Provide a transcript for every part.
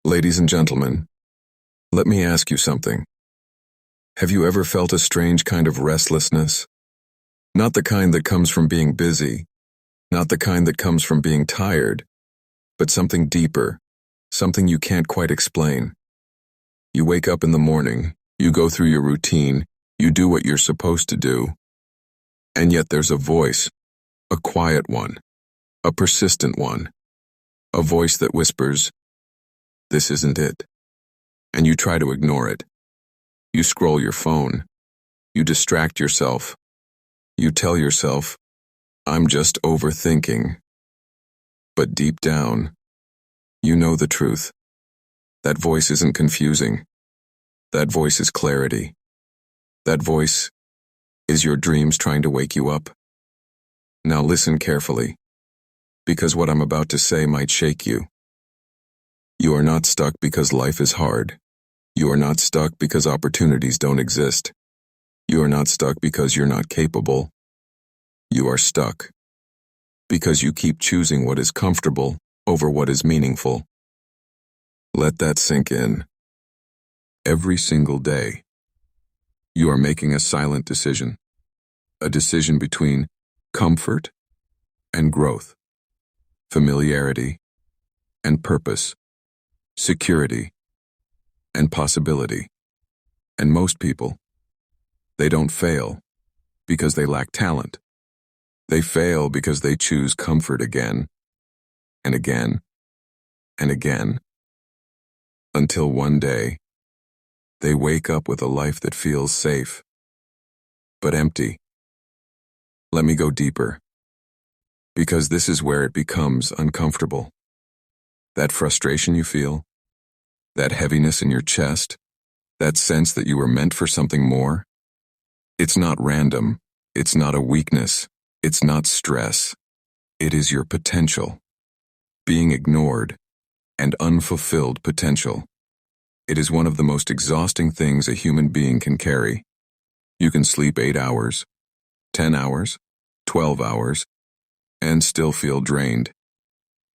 Ladies and gentlemen, let me ask you something. Have you ever felt a strange kind of restlessness? Not the kind that comes from being busy, not the kind that comes from being tired, but something deeper, something you can't quite explain. You wake up in the morning, you go through your routine, you do what you're supposed to do, and yet there's a voice, a quiet one, a persistent one, a voice that whispers, "This isn't it." And you try to ignore it. You scroll your phone. You distract yourself. You tell yourself, "I'm just overthinking." But deep down, you know the truth. That voice isn't confusing. That voice is clarity. That voice is your dreams trying to wake you up. Now listen carefully, because what I'm about to say might shake you. You are not stuck because life is hard. You are not stuck because opportunities don't exist. You are not stuck because you're not capable. You are stuck because you keep choosing what is comfortable over what is meaningful. Let that sink in. Every single day, you are making a silent decision, a decision between comfort and growth, familiarity and purpose, security and possibility. And most people, they don't fail because they lack talent. They fail because they choose comfort again and again and again, until one day, they wake up with a life that feels safe, but empty. Let me go deeper, because this is where it becomes uncomfortable. That frustration you feel, that heaviness in your chest, that sense that you were meant for something more, it's not random, it's not a weakness, it's not stress. It is your potential, being ignored, and unfulfilled potential. It is one of the most exhausting things a human being can carry. You can sleep 8 hours, 10 hours, 12 hours, and still feel drained.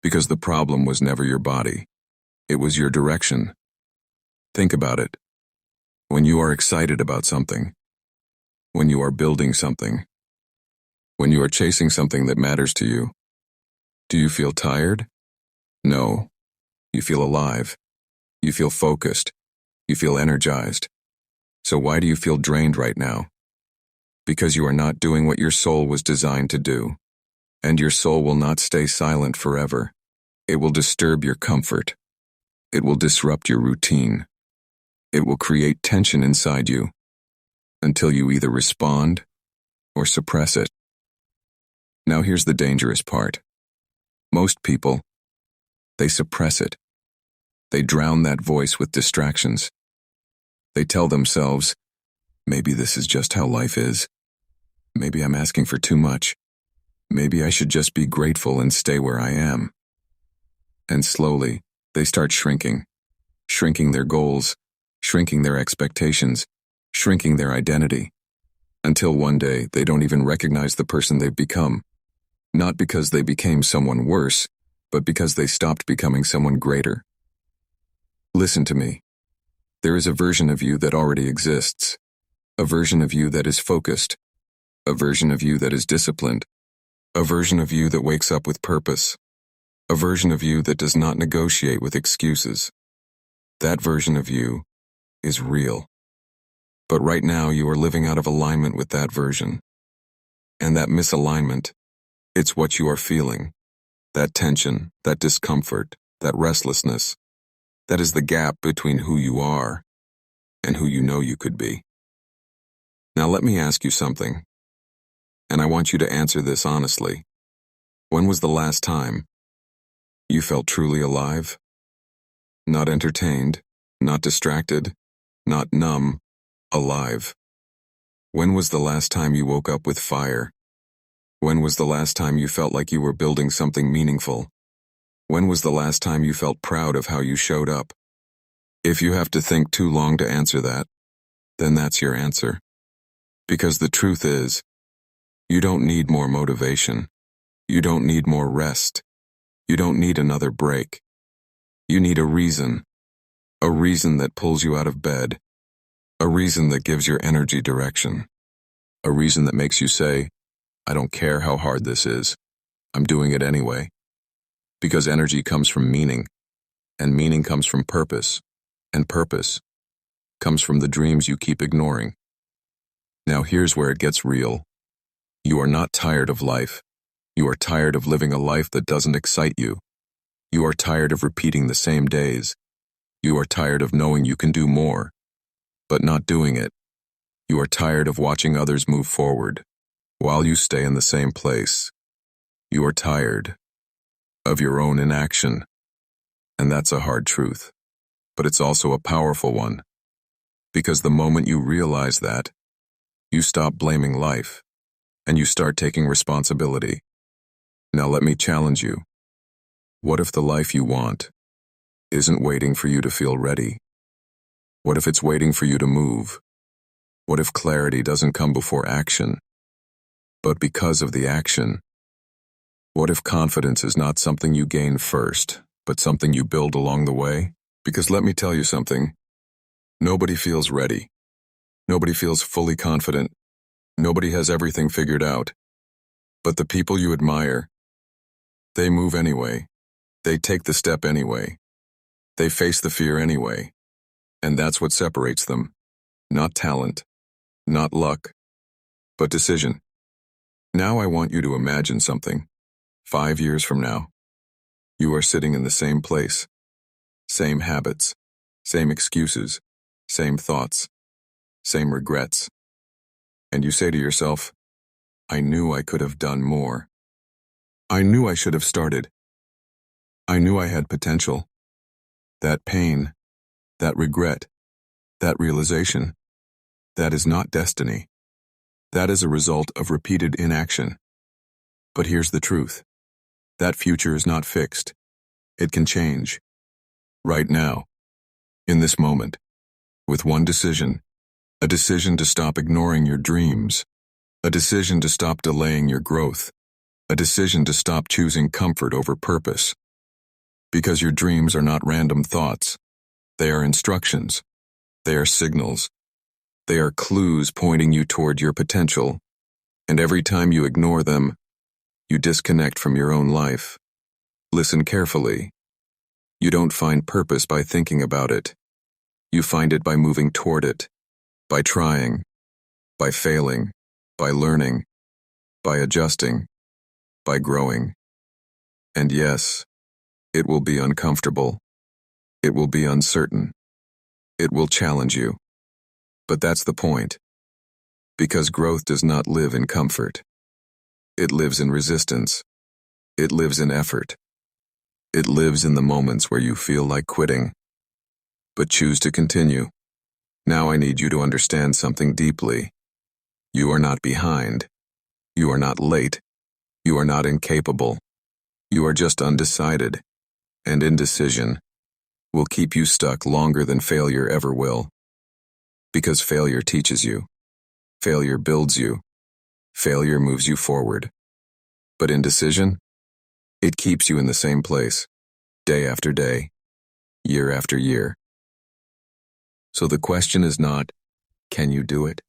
Because the problem was never your body. It was your direction. Think about it. When you are excited about something, when you are building something, when you are chasing something that matters to you, do you feel tired? No. You feel alive. You feel focused. You feel energized. So why do you feel drained right now? Because you are not doing what your soul was designed to do. And your soul will not stay silent forever. It will disturb your comfort. It will disrupt your routine. It will create tension inside you until you either respond or suppress it. Now here's the dangerous part. Most people, they suppress it. They drown that voice with distractions. They tell themselves, maybe this is just how life is. Maybe I'm asking for too much. Maybe I should just be grateful and stay where I am. And slowly, they start shrinking their goals, shrinking their expectations, shrinking their identity, until one day they don't even recognize the person they've become. Not because they became someone worse, but because they stopped becoming someone greater. Listen to me. There is a version of you that already exists, a version of you that is focused, a version of you that is disciplined, a version of you that wakes up with purpose, a version of you that does not negotiate with excuses. That version of you is real. But right now you are living out of alignment with that version. And that misalignment, it's what you are feeling. That tension, that discomfort, that restlessness, that is the gap between who you are and who you know you could be. Now let me ask you something, and I want you to answer this honestly. When was the last time you felt truly alive? Not entertained, not distracted, not numb, alive. When was the last time you woke up with fire? When was the last time you felt like you were building something meaningful? When was the last time you felt proud of how you showed up? If you have to think too long to answer that, then that's your answer. Because the truth is, you don't need more motivation. You don't need more rest. You don't need another break. You need a reason, A reason that pulls you out of bed. A reason that gives your energy direction. A reason that makes you say, I don't care how hard this is. I'm doing it anyway. Because energy comes from meaning, and meaning comes from purpose, and purpose comes from the dreams you keep ignoring. Now here's where it gets real. You are not tired of life. You are tired of living a life that doesn't excite you. You are tired of repeating the same days. You are tired of knowing you can do more, but not doing it. You are tired of watching others move forward while you stay in the same place. You are tired of your own inaction. And that's a hard truth, but it's also a powerful one. Because the moment you realize that, you stop blaming life, and you start taking responsibility. Now let me challenge you. What if the life you want isn't waiting for you to feel ready? What if it's waiting for you to move? What if clarity doesn't come before action, but because of the action? What if confidence is not something you gain first, but something you build along the way? Because let me tell you something. Nobody feels ready. Nobody feels fully confident. Nobody has everything figured out. But the people you admire, they move anyway. They take the step anyway. They face the fear anyway. And that's what separates them. Not talent, not luck, but decision. Now I want you to imagine something. 5 years from now, you are sitting in the same place. Same habits, same excuses, same thoughts, same regrets. And you say to yourself, I knew I could have done more. I knew I should have started. I knew I had potential. That pain, that regret, that realization, that is not destiny. That is a result of repeated inaction. But here's the truth. That future is not fixed. It can change. Right now, in this moment, with one decision, a decision to stop ignoring your dreams, a decision to stop delaying your growth, a decision to stop choosing comfort over purpose. Because your dreams are not random thoughts. They are instructions. They are signals. They are clues pointing you toward your potential. And every time you ignore them, you disconnect from your own life. Listen carefully. You don't find purpose by thinking about it. You find it by moving toward it, by trying, by failing, by learning, by adjusting, by growing. And yes, it will be uncomfortable. It will be uncertain. It will challenge you. But that's the point. Because growth does not live in comfort. It lives in resistance. It lives in effort. It lives in the moments where you feel like quitting, but choose to continue. Now I need you to understand something deeply. You are not behind. You are not late. You are not incapable. You are just undecided. And indecision will keep you stuck longer than failure ever will. Because failure teaches you. Failure builds you. Failure moves you forward. But indecision? It keeps you in the same place, day after day, year after year. So the question is not, can you do it?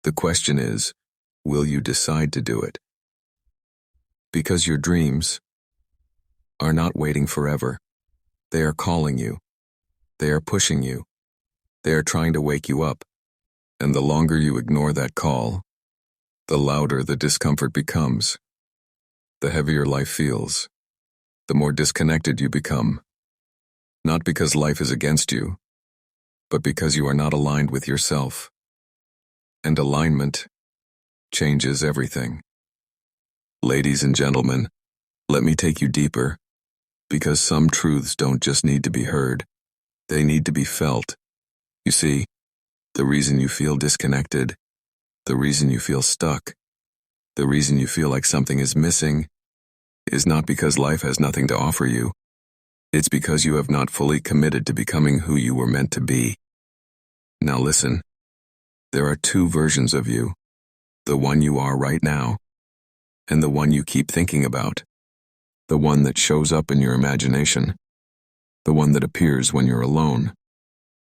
The question is, will you decide to do it? Because your dreams are not waiting forever. They are calling you. They are pushing you. They are trying to wake you up. And the longer you ignore that call, the louder the discomfort becomes. The heavier life feels. The more disconnected you become. Not because life is against you, but because you are not aligned with yourself. And alignment changes everything. Ladies and gentlemen, let me take you deeper, because some truths don't just need to be heard. They need to be felt. You see, the reason you feel disconnected, the reason you feel stuck, the reason you feel like something is missing, is not because life has nothing to offer you. It's because you have not fully committed to becoming who you were meant to be. Now listen, there are two versions of you, the one you are right now, and the one you keep thinking about, the one that shows up in your imagination. the one that appears when you're alone,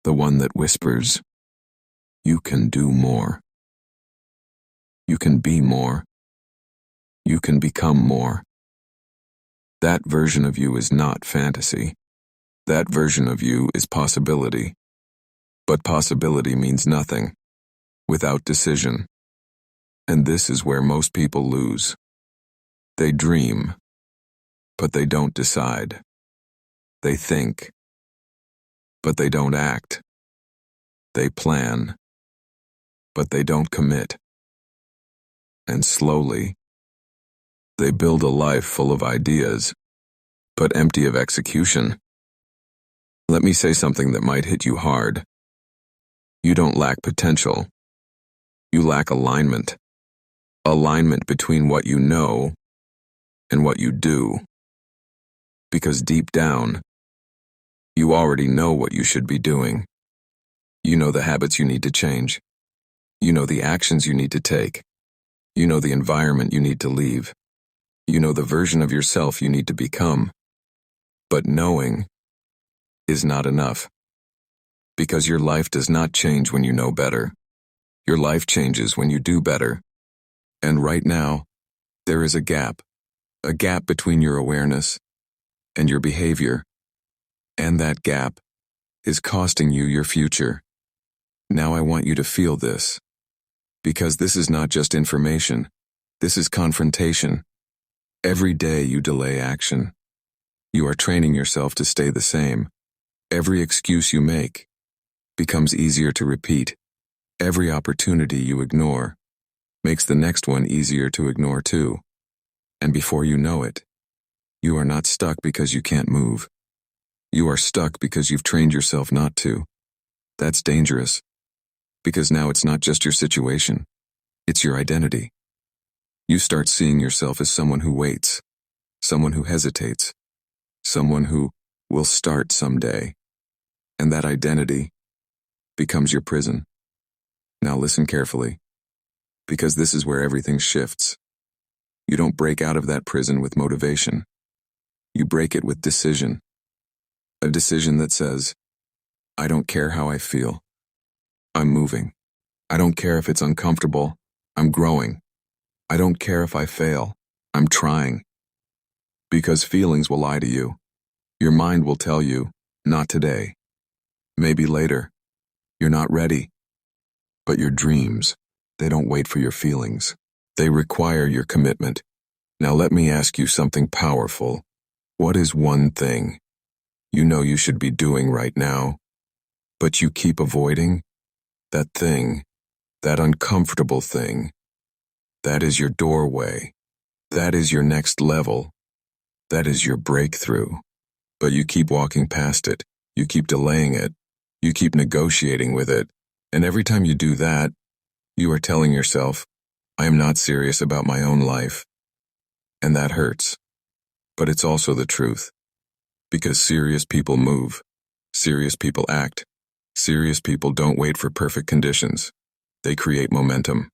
the one that whispers, "You can do more. You can be more. You can become more." That version of you is not fantasy. That version of you is possibility. But possibility means nothing without decision. And this is where most people lose. They dream, but they don't decide. They think, but they don't act. They plan, but they don't commit. And slowly, they build a life full of ideas, but empty of execution. Let me say something that might hit you hard. You don't lack potential. You lack alignment. Alignment between what you know and what you do. Because deep down, you already know what you should be doing. You know the habits you need to change. You know the actions you need to take. You know the environment you need to leave. You know the version of yourself you need to become. But knowing is not enough. Because your life does not change when you know better. Your life changes when you do better. And right now, there is a gap between your awareness and your behavior. And that gap is costing you your future. Now I want you to feel this. Because this is not just information. This is confrontation. Every day you delay action. You are training yourself to stay the same. Every excuse you make becomes easier to repeat. Every opportunity you ignore makes the next one easier to ignore too. And before you know it, you are not stuck because you can't move. You are stuck because you've trained yourself not to. That's dangerous. Because now it's not just your situation. It's your identity. You start seeing yourself as someone who waits, someone who hesitates, someone who will start someday. And that identity becomes your prison. Now listen carefully, because this is where everything shifts. You don't break out of that prison with motivation. You break it with decision. A decision that says, I don't care how I feel. I'm moving. I don't care if it's uncomfortable. I'm growing. I don't care if I fail. I'm trying. Because feelings will lie to you. Your mind will tell you, not today. Maybe later. You're not ready. But your dreams, they don't wait for your feelings. They require your commitment. Now let me ask you something powerful. What is one thing you know you should be doing right now, but you keep avoiding? That thing, that uncomfortable thing. That is your doorway. That is your next level. That is your breakthrough. But you keep walking past it. You keep delaying it. You keep negotiating with it. And every time you do that, you are telling yourself, I am not serious about my own life. And that hurts. But it's also the truth. Because serious people move. Serious people act. Serious people don't wait for perfect conditions. They create momentum.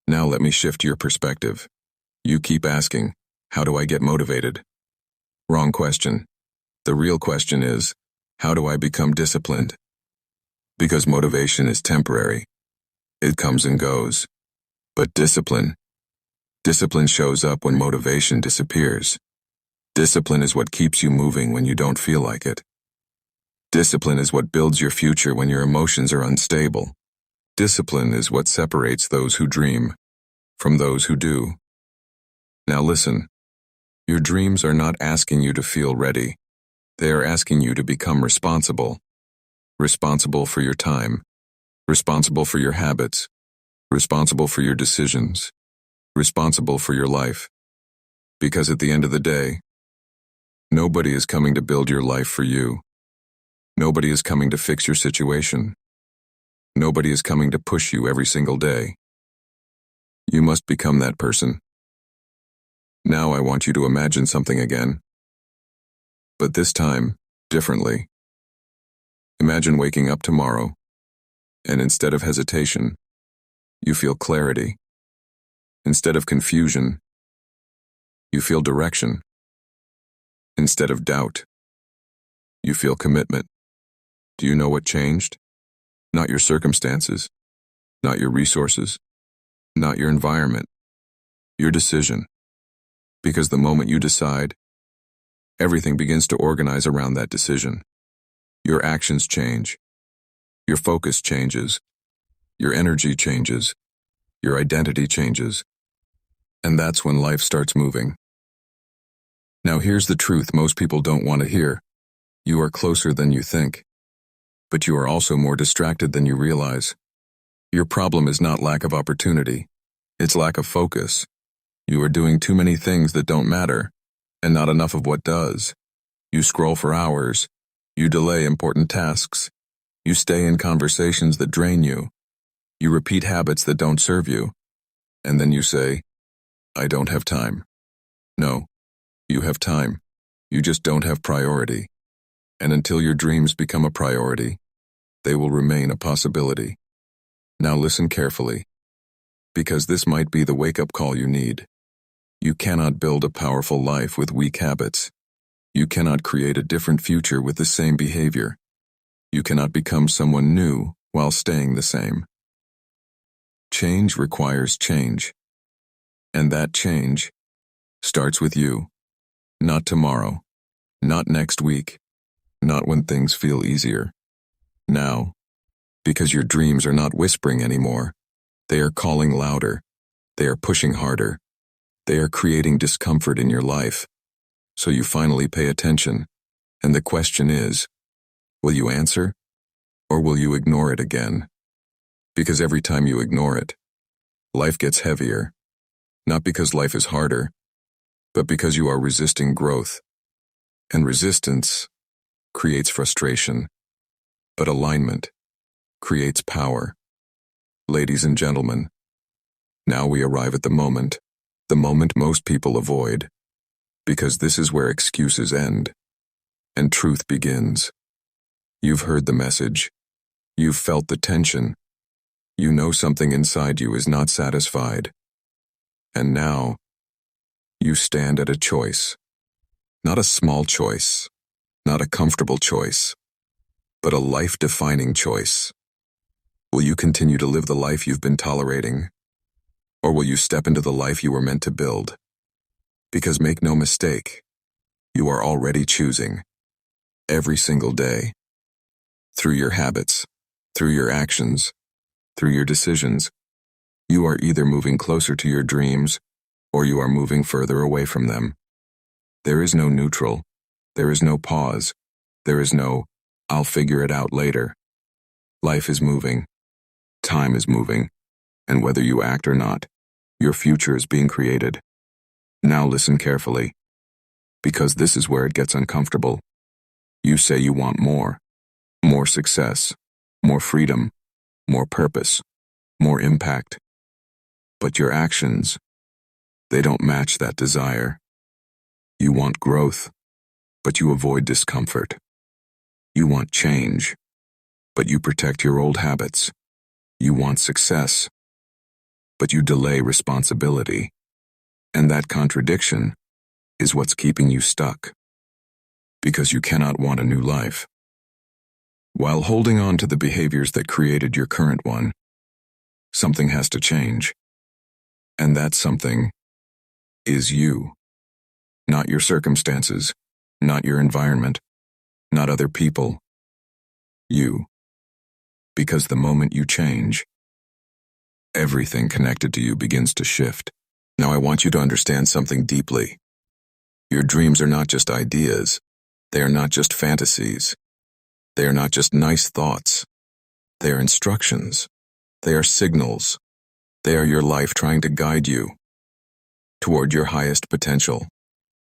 Now let me shift your perspective. You keep asking, how do I get motivated? Wrong question. The real question is, how do I become disciplined? Because motivation is temporary. It comes and goes. But discipline shows up when motivation disappears. Discipline is what keeps you moving when you don't feel like it. Discipline is what builds your future when your emotions are unstable. Discipline is what separates those who dream from those who do. Now listen, your dreams are not asking you to feel ready. They are asking you to become responsible. Responsible for your time. Responsible for your habits. Responsible for your decisions. Responsible for your life. Because at the end of the day, nobody is coming to build your life for you. Nobody is coming to fix your situation. Nobody is coming to push you every single day. You must become that person. Now I want you to imagine something again. But this time, differently. Imagine waking up tomorrow, and instead of hesitation, you feel clarity. Instead of confusion, you feel direction. Instead of doubt, You feel commitment. Do you know what changed? Not your circumstances, not your resources, not your environment, your decision. Because the moment you decide, everything begins to organize around that decision. Your actions change. Your focus changes. Your energy changes. Your identity changes. And that's when life starts moving. Now here's the truth most people don't want to hear. You are closer than you think. But you are also more distracted than you realize. Your problem is not lack of opportunity. It's lack of focus. You are doing too many things that don't matter, and not enough of what does. You scroll for hours. You delay important tasks. You stay in conversations that drain you. You repeat habits that don't serve you. And then you say, I don't have time. No, you have time. You just don't have priority. And until your dreams become a priority, they will remain a possibility. Now listen carefully, because this might be the wake-up call you need. You cannot build a powerful life with weak habits. You cannot create a different future with the same behavior. You cannot become someone new while staying the same. Change requires change. And that change starts with you. Not tomorrow, not next week, not when things feel easier. Now, because your dreams are not whispering anymore. They are calling louder. They are pushing harder. They are creating discomfort in your life. So you finally pay attention. And the question is, will you answer? Or will you ignore it again? Because every time you ignore it, life gets heavier. Not because life is harder, but because you are resisting growth. And resistance creates frustration. But alignment creates power. Ladies and gentlemen, now we arrive at the moment most people avoid, because this is where excuses end and truth begins. You've heard the message. You've felt the tension. You know something inside you is not satisfied. And now, you stand at a choice. Not a small choice, not a comfortable choice, but a life-defining choice. Will you continue to live the life you've been tolerating? Or will you step into the life you were meant to build? Because make no mistake, you are already choosing. Every single day. Through your habits, through your actions, through your decisions, you are either moving closer to your dreams, or you are moving further away from them. There is no neutral. There is no pause. There is no, I'll figure it out later. Life is moving. Time is moving. And whether you act or not, your future is being created. Now listen carefully, because this is where it gets uncomfortable. You say you want more success, more freedom, more purpose, more impact. But your actions, they don't match that desire. You want growth, but you avoid discomfort. You want change, but you protect your old habits. You want success, but you delay responsibility. And that contradiction is what's keeping you stuck. Because you cannot want a new life, while holding on to the behaviors that created your current one. Something has to change. And that something is you. Not your circumstances, not your environment, not other people. You. Because the moment you change, everything connected to you begins to shift. Now I want you to understand something deeply. Your dreams are not just ideas. They are not just fantasies. They are not just nice thoughts. They are instructions. They are signals. They are your life trying to guide you toward your highest potential.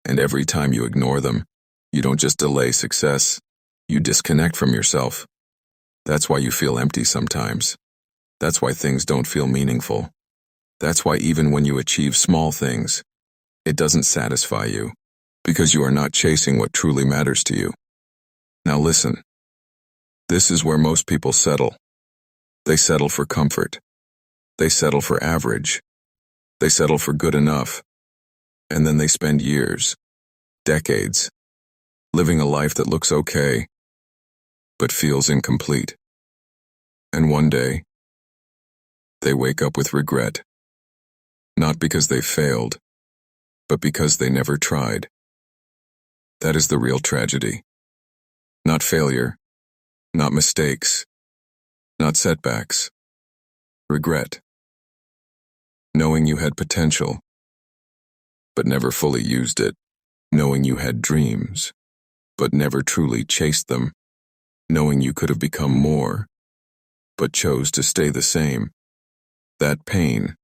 And every time you ignore them, you don't just delay success, you disconnect from yourself. That's why you feel empty sometimes. That's why things don't feel meaningful. That's why even when you achieve small things, it doesn't satisfy you, because you are not chasing what truly matters to you. Now listen. This is where most people settle. They settle for comfort. They settle for average. They settle for good enough. And then they spend years, decades, living a life that looks okay, but feels incomplete. And one day, they wake up with regret, not because they failed, but because they never tried. That is the real tragedy. Not failure, not mistakes, not setbacks. Regret. Knowing you had potential, but never fully used it. Knowing you had dreams, but never truly chased them. Knowing you could have become more, but chose to stay the same. That pain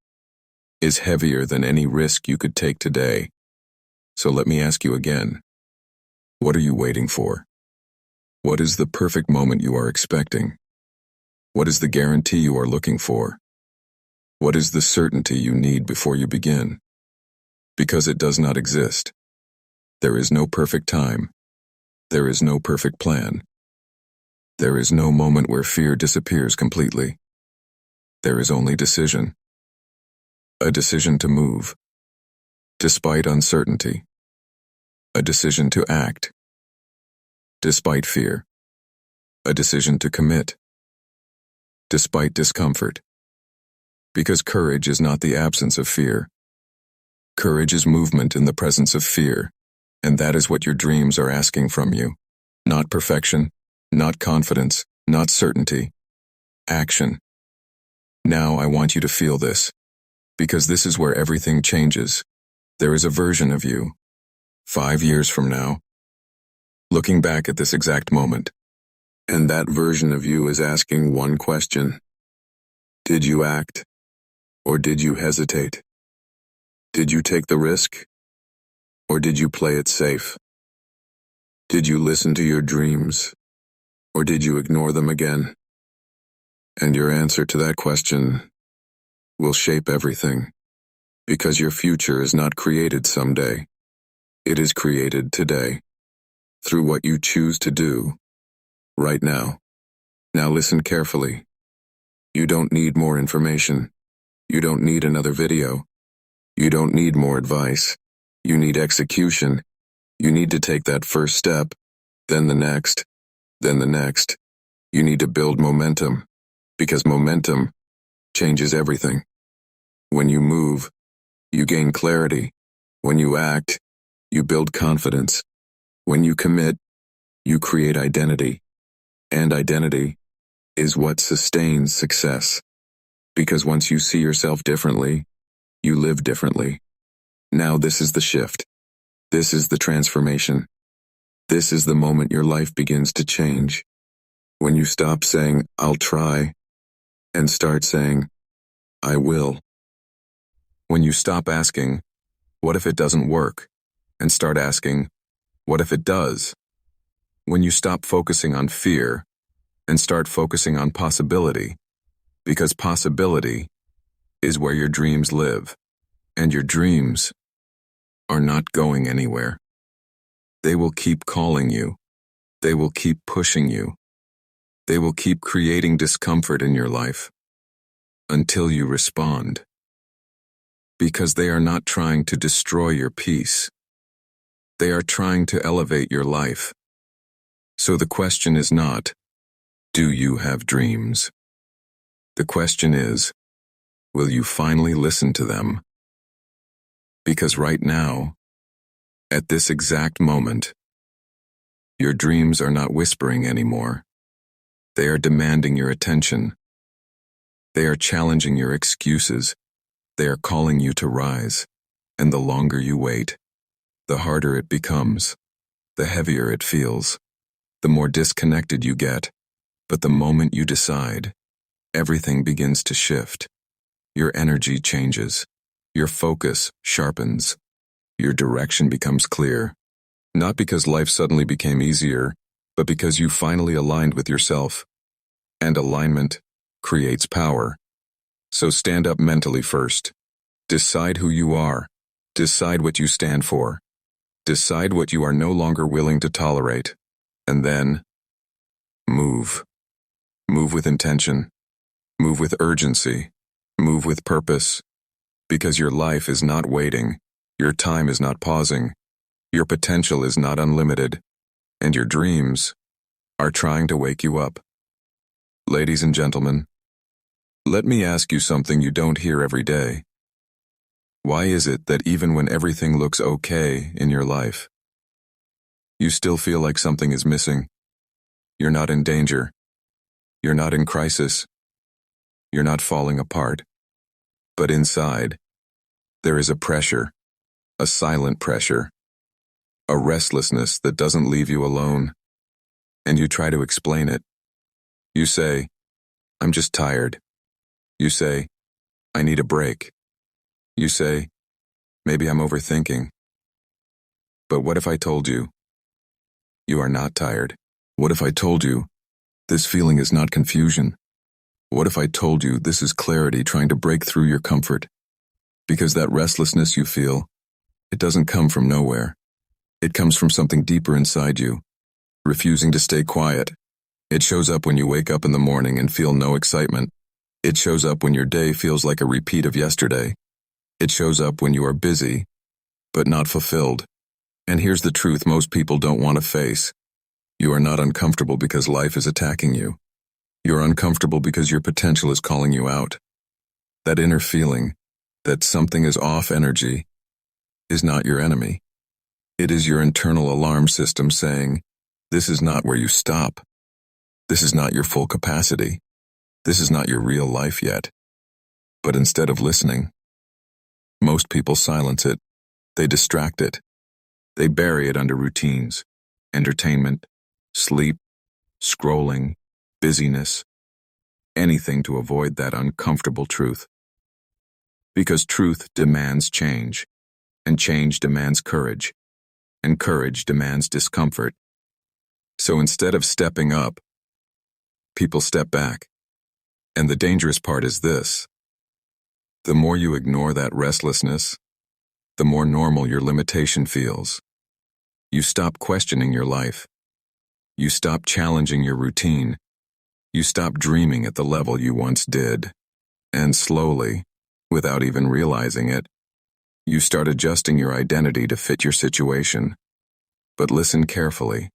is heavier than any risk you could take today. So let me ask you again. What are you waiting for? What is the perfect moment you are expecting? What is the guarantee you are looking for? What is the certainty you need before you begin? Because it does not exist. There is no perfect time. There is no perfect plan. There is no moment where fear disappears completely. There is only decision. A decision to move, despite uncertainty. A decision to act, despite fear. A decision to commit, despite discomfort. Because courage is not the absence of fear. Courage is movement in the presence of fear, and that is what your dreams are asking from you. Not perfection, not confidence, not certainty. Action. Now I want you to feel this, because this is where everything changes. There is a version of you, 5 years from now, looking back at this exact moment, and that version of you is asking one question. Did you act, or did you hesitate? Did you take the risk, or did you play it safe? Did you listen to your dreams, or did you ignore them again? And your answer to that question will shape everything, because your future is not created someday. It is created today, through what you choose to do, right now. Now listen carefully. You don't need more information. You don't need another video. You don't need more advice. You need execution. You need to take that first step, then the next, then the next. You need to build momentum, because momentum changes everything. When you move, you gain clarity. When you act, you build confidence. When you commit, you create identity. And identity is what sustains success. Because once you see yourself differently, you live differently. Now this is the shift. This is the transformation. This is the moment your life begins to change. When you stop saying, "I'll try," and start saying, "I will." When you stop asking, "What if it doesn't work?" and start asking, "What if it does?" When you stop focusing on fear and start focusing on possibility, because possibility is where your dreams live, and your dreams are not going anywhere. They will keep calling you. They will keep pushing you. They will keep creating discomfort in your life until you respond. Because they are not trying to destroy your peace. They are trying to elevate your life. So the question is not, do you have dreams? The question is, will you finally listen to them? Because right now, at this exact moment, your dreams are not whispering anymore. They are demanding your attention. They are challenging your excuses. They are calling you to rise. And the longer you wait, the harder it becomes, the heavier it feels, the more disconnected you get. But the moment you decide, everything begins to shift. Your energy changes. Your focus sharpens. Your direction becomes clear. Not because life suddenly became easier, but because you finally aligned with yourself. And alignment creates power. So stand up mentally first. Decide who you are. Decide what you stand for. Decide what you are no longer willing to tolerate. And then, move. Move with intention. Move with urgency. Move with purpose. Because your life is not waiting. Your time is not pausing. Your potential is not unlimited. and your dreams are trying to wake you up. Ladies and gentlemen, let me ask you something you don't hear every day. Why is it that even when everything looks okay in your life, you still feel like something is missing? You're not in danger. You're not in crisis. You're not falling apart. But inside, there is a pressure, a silent pressure, a restlessness that doesn't leave you alone. And you try to explain it. You say, I'm just tired. You say, I need a break. You say, maybe I'm overthinking. But what if I told you, you are not tired? What if I told you, this feeling is not confusion? What if I told you this is clarity trying to break through your comfort? Because that restlessness you feel, it doesn't come from nowhere. It comes from something deeper inside you, refusing to stay quiet. It shows up when you wake up in the morning and feel no excitement. It shows up when your day feels like a repeat of yesterday. It shows up when you are busy, but not fulfilled. And here's the truth most people don't want to face. You are not uncomfortable because life is attacking you. You're uncomfortable because your potential is calling you out. That inner feeling, that something is off energy, is not your enemy. It is your internal alarm system saying, this is not where you stop. This is not your full capacity. This is not your real life yet. But instead of listening, most people silence it. They distract it. They bury it under routines, entertainment, sleep, scrolling, busyness, anything to avoid that uncomfortable truth. Because truth demands change, and change demands courage, and courage demands discomfort. So instead of stepping up, people step back. And the dangerous part is this. The more you ignore that restlessness, the more normal your limitation feels. You stop questioning your life. You stop challenging your routine. You stop dreaming at the level you once did. And slowly, without even realizing it, you start adjusting your identity to fit your situation. But listen carefully.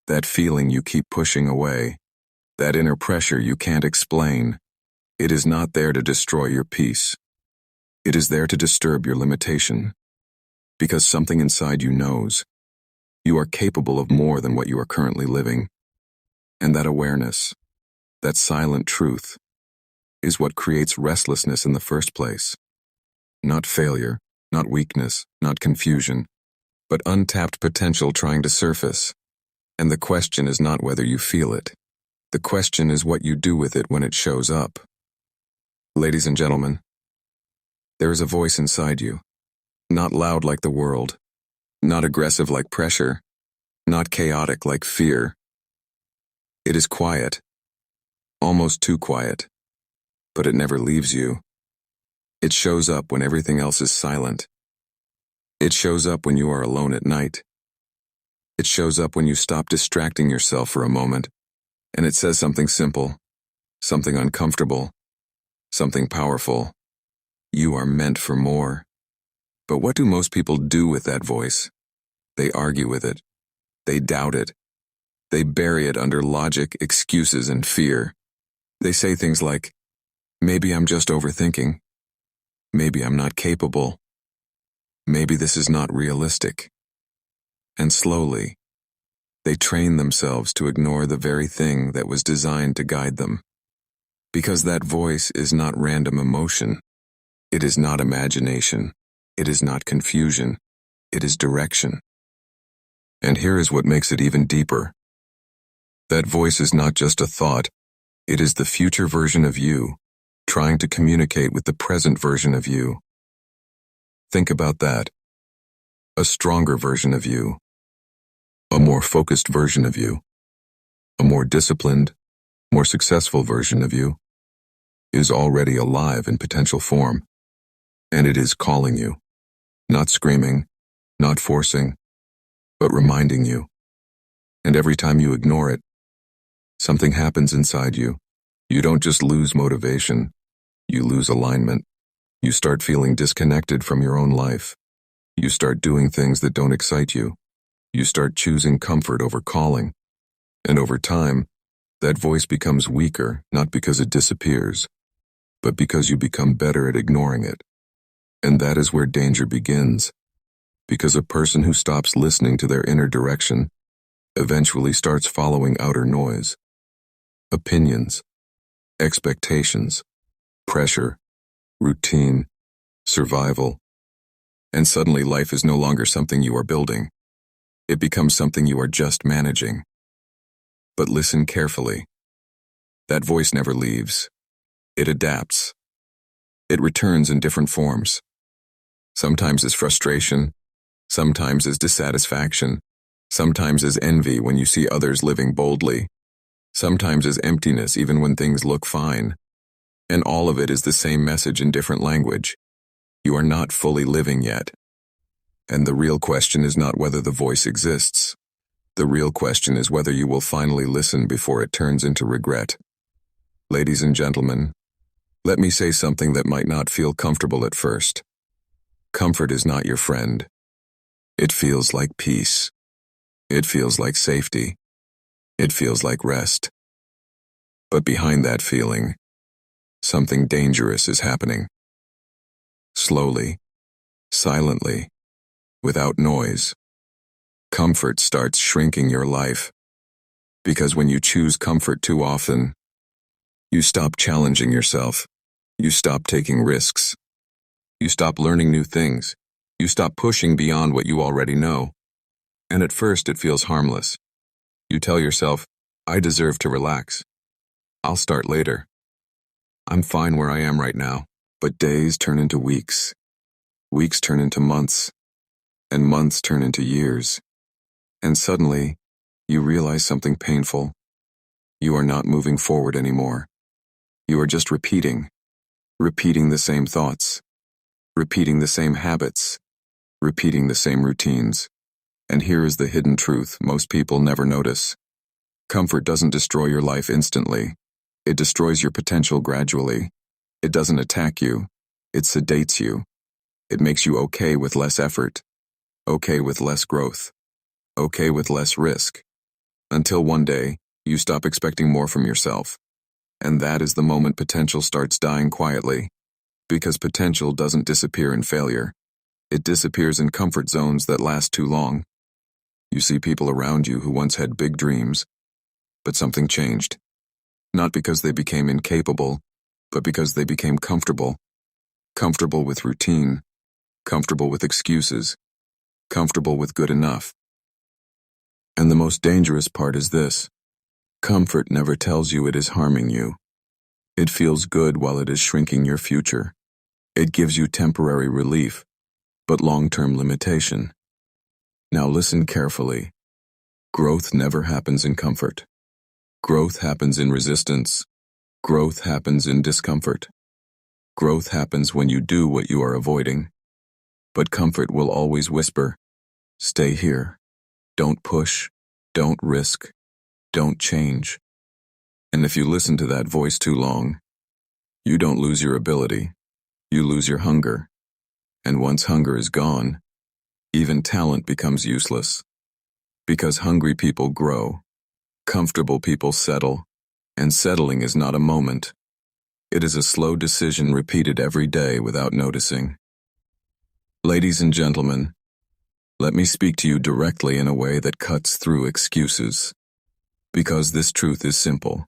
That feeling you keep pushing away, that inner pressure you can't explain, it is not there to destroy your peace. It is there to disturb your limitation. Because something inside you knows you are capable of more than what you are currently living. And that awareness, that silent truth, is what creates restlessness in the first place. Not failure, not weakness, not confusion, but untapped potential trying to surface. And the question is not whether you feel it. The question is what you do with it when it shows up. Ladies and gentlemen, there is a voice inside you, not loud like the world, not aggressive like pressure, not chaotic like fear. It is quiet, almost too quiet, but it never leaves you. It shows up when everything else is silent. It shows up when you are alone at night. It shows up when you stop distracting yourself for a moment, and it says something simple, something uncomfortable, something powerful. You are meant for more. But what do most people do with that voice? They argue with it. They doubt it. They bury it under logic, excuses, and fear. They say things like, maybe I'm just overthinking. Maybe I'm not capable. Maybe this is not realistic. And slowly, they train themselves to ignore the very thing that was designed to guide them. Because that voice is not random emotion. It is not imagination. It is not confusion. It is direction. And here is what makes it even deeper. That voice is not just a thought. It is the future version of you, trying to communicate with the present version of you. Think about that. A stronger version of you. A more focused version of you. A more disciplined, more successful version of you is already alive in potential form. And it is calling you. Not screaming, not forcing, but reminding you. And every time you ignore it, something happens inside you. You don't just lose motivation, you lose alignment. You start feeling disconnected from your own life. You start doing things that don't excite you. You start choosing comfort over calling, and over time, that voice becomes weaker, not because it disappears, but because you become better at ignoring it. And that is where danger begins, because a person who stops listening to their inner direction eventually starts following outer noise. Opinions, expectations, pressure, routine, survival, and suddenly life is no longer something you are building. It becomes something you are just managing. But listen carefully. That voice never leaves. It adapts. It returns in different forms. Sometimes as frustration, sometimes as dissatisfaction, sometimes as envy when you see others living boldly, sometimes as emptiness even when things look fine. And all of it is the same message in different language. You are not fully living yet. And the real question is not whether the voice exists. The real question is whether you will finally listen before it turns into regret. Ladies and gentlemen, let me say something that might not feel comfortable at first. Comfort is not your friend. It feels like peace. It feels like safety. It feels like rest. But behind that feeling, something dangerous is happening. Slowly, silently, without noise, comfort starts shrinking your life. Because when you choose comfort too often, you stop challenging yourself. You stop taking risks. You stop learning new things. You stop pushing beyond what you already know. And at first it feels harmless. You tell yourself, I deserve to relax. I'll start later. I'm fine where I am right now. But days turn into weeks. Weeks turn into months. And months turn into years. And suddenly, you realize something painful. You are not moving forward anymore. You are just repeating the same thoughts, repeating the same habits, repeating the same routines. And here is the hidden truth most people never notice. Comfort doesn't destroy your life instantly. It destroys your potential gradually. It doesn't attack you. It sedates you. It makes you okay with less effort, okay with less growth, okay with less risk. Until one day, you stop expecting more from yourself. And that is the moment potential starts dying quietly. Because potential doesn't disappear in failure. It disappears in comfort zones that last too long. You see people around you who once had big dreams, but something changed. Not because they became incapable, but because they became comfortable. Comfortable with routine, comfortable with excuses, comfortable with good enough. And the most dangerous part is this. Comfort never tells you it is harming you. It feels good while it is shrinking your future. It gives you temporary relief, but long-term limitation. Now listen carefully. Growth never happens in comfort. Growth happens in resistance. Growth happens in discomfort. Growth happens when you do what you are avoiding. But comfort will always whisper, stay here. Don't push. Don't risk. Don't change. And if you listen to that voice too long, you don't lose your ability. You lose your hunger. And once hunger is gone, even talent becomes useless. Because hungry people grow. Comfortable people settle. And settling is not a moment. It is a slow decision repeated every day without noticing. Ladies and gentlemen, let me speak to you directly in a way that cuts through excuses. Because this truth is simple,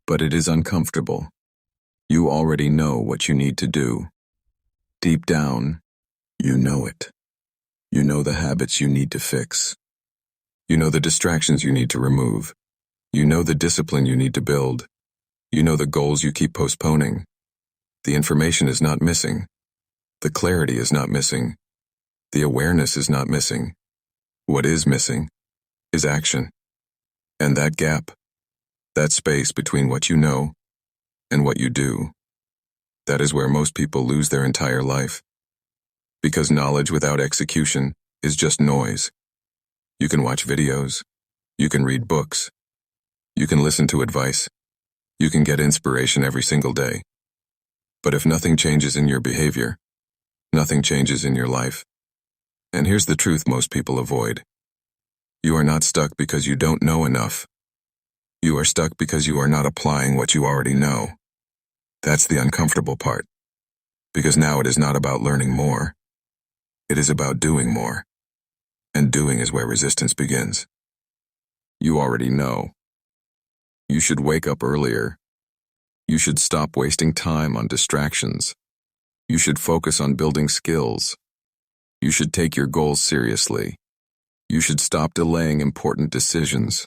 but it is uncomfortable. You already know what you need to do. Deep down, you know it. You know the habits you need to fix. You know the distractions you need to remove. You know the discipline you need to build. You know the goals you keep postponing. The information is not missing. The clarity is not missing. The awareness is not missing. What is missing is action. And that gap, that space between what you know and what you do, that is where most people lose their entire life. Because knowledge without execution is just noise. You can watch videos. You can read books. You can listen to advice. You can get inspiration every single day. But if nothing changes in your behavior, nothing changes in your life. And here's the truth most people avoid. You are not stuck because you don't know enough. You are stuck because you are not applying what you already know. That's the uncomfortable part. Because now it is not about learning more. It is about doing more. And doing is where resistance begins. You already know. You should wake up earlier. You should stop wasting time on distractions. You should focus on building skills. You should take your goals seriously. You should stop delaying important decisions.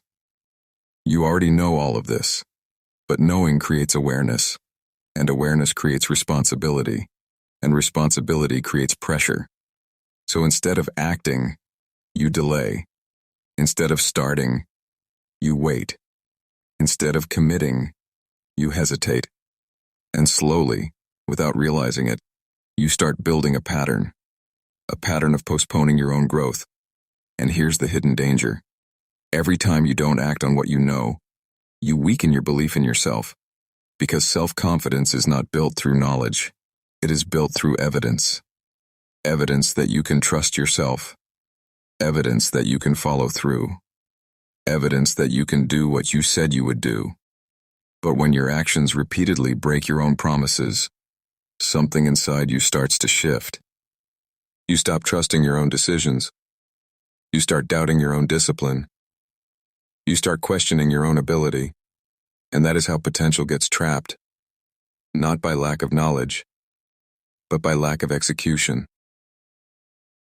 You already know all of this, but knowing creates awareness, and awareness creates responsibility, and responsibility creates pressure. So instead of acting, you delay. Instead of starting, you wait. Instead of committing, you hesitate. And slowly, without realizing it, you start building a pattern of postponing your own growth. And here's the hidden danger. Every time you don't act on what you know, you weaken your belief in yourself. Because self-confidence is not built through knowledge. It is built through evidence. Evidence that you can trust yourself. Evidence that you can follow through. Evidence that you can do what you said you would do. But when your actions repeatedly break your own promises, something inside you starts to shift. You stop trusting your own decisions. You start doubting your own discipline. You start questioning your own ability. And that is how potential gets trapped. Not by lack of knowledge, but by lack of execution.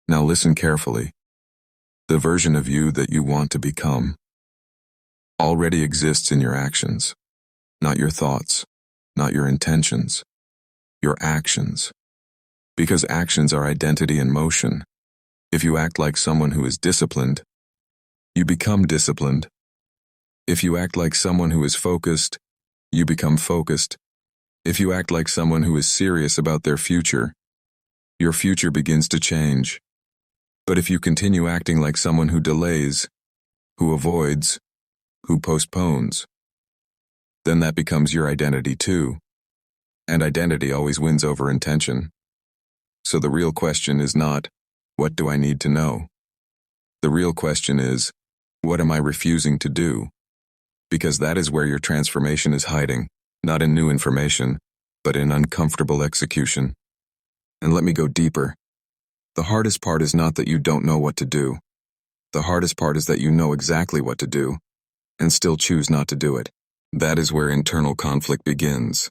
Now listen carefully. The version of you that you want to become already exists in your actions, not your thoughts, not your intentions, your actions. Because actions are identity in motion. If you act like someone who is disciplined, you become disciplined. If you act like someone who is focused, you become focused. If you act like someone who is serious about their future, your future begins to change. But if you continue acting like someone who delays, who avoids, who postpones, then that becomes your identity too. And identity always wins over intention. So the real question is not, what do I need to know? The real question is, what am I refusing to do? Because that is where your transformation is hiding, not in new information, but in uncomfortable execution. And let me go deeper. The hardest part is not that you don't know what to do. The hardest part is that you know exactly what to do, and still choose not to do it. That is where internal conflict begins.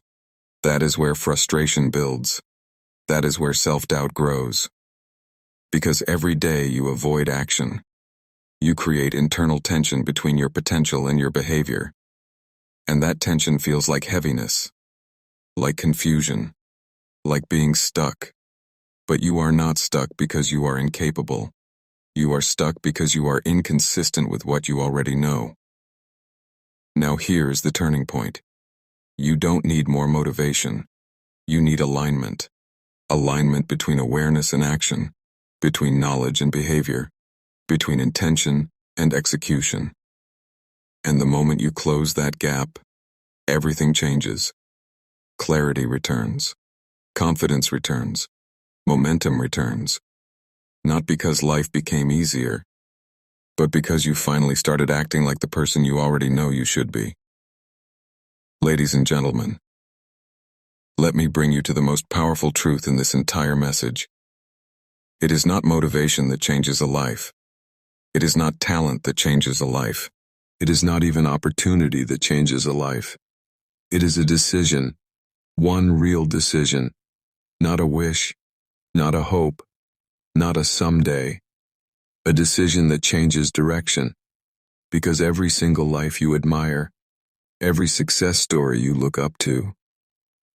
That is where frustration builds. That is where self-doubt grows. Because every day you avoid action, you create internal tension between your potential and your behavior. And that tension feels like heaviness, like confusion, like being stuck. But you are not stuck because you are incapable. You are stuck because you are inconsistent with what you already know. Now here's the turning point. You don't need more motivation. You need alignment. Alignment between awareness and action, between knowledge and behavior, between intention and execution. And the moment you close that gap, everything changes. Clarity returns. Confidence returns. Momentum returns. Not because life became easier, but because you finally started acting like the person you already know you should be. Ladies and gentlemen, let me bring you to the most powerful truth in this entire message. It is not motivation that changes a life. It is not talent that changes a life. It is not even opportunity that changes a life. It is a decision, one real decision, not a wish, not a hope, not a someday. A decision that changes direction. Because every single life you admire, every success story you look up to,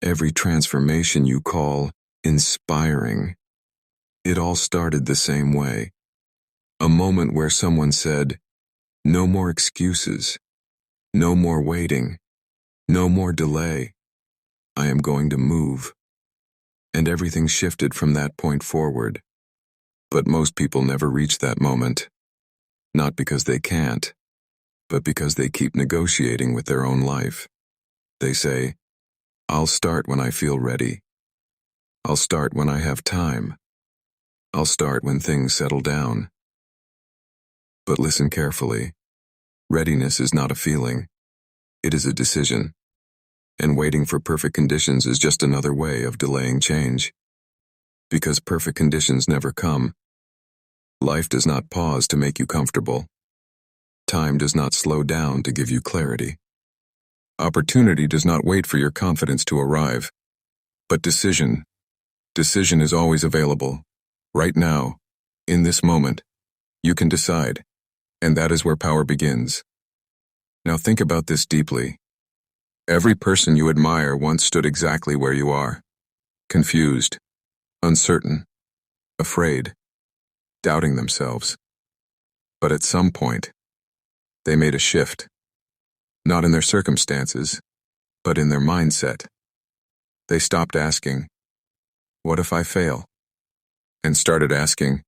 every transformation you call inspiring, it all started the same way. A moment where someone said, no more excuses, no more waiting, no more delay. I am going to move. And everything shifted from that point forward. But most people never reach that moment. Not because they can't, but because they keep negotiating with their own life. They say, I'll start when I feel ready. I'll start when I have time. I'll start when things settle down. But listen carefully. Readiness is not a feeling. It is a decision. And waiting for perfect conditions is just another way of delaying change. Because perfect conditions never come. Life does not pause to make you comfortable. Time does not slow down to give you clarity. Opportunity does not wait for your confidence to arrive. But decision is always available. Right now, in this moment, you can decide. And that is where power begins. Now think about this deeply. Every person you admire once stood exactly where you are. Confused, uncertain, afraid, doubting themselves. But at some point, they made a shift. Not in their circumstances, but in their mindset. They stopped asking, "What if I fail?" and started asking,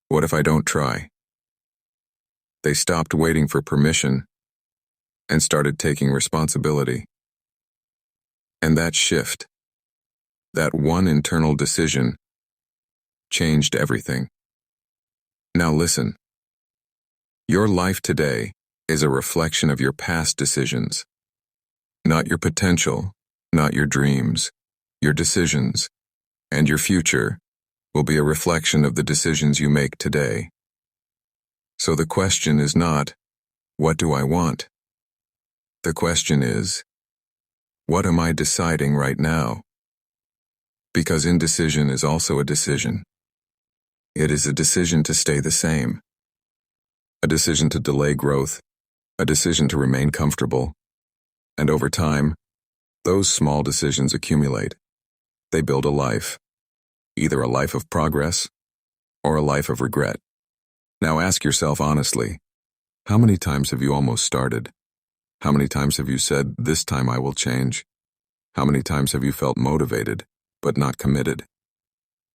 "What if I don't try?" They stopped waiting for permission and started taking responsibility. And that shift, that one internal decision, changed everything. Now listen. Your life today is a reflection of your past decisions. Not your potential, not your dreams, your decisions. And your future will be a reflection of the decisions you make today. So the question is not, what do I want? The question is, what am I deciding right now? Because indecision is also a decision. It is a decision to stay the same. A decision to delay growth. A decision to remain comfortable. And over time, those small decisions accumulate. They build a life. Either a life of progress or a life of regret. Now ask yourself honestly, how many times have you almost started? How many times have you said, "This time I will change"? How many times have you felt motivated, but not committed?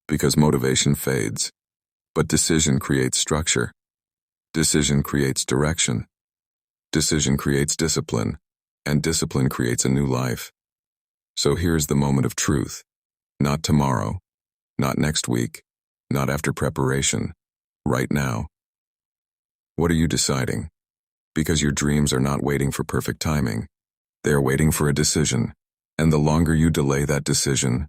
Because motivation fades, but decision creates structure. Decision creates direction. Decision creates discipline, and discipline creates a new life. So here's the moment of truth. Not tomorrow, not next week, not after preparation, right now. What are you deciding? Because your dreams are not waiting for perfect timing. They are waiting for a decision. And the longer you delay that decision,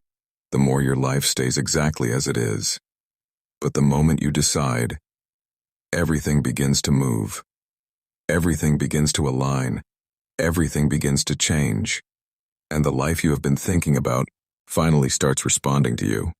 the more your life stays exactly as it is. But the moment you decide, everything begins to move. Everything begins to align. Everything begins to change. And the life you have been thinking about finally starts responding to you.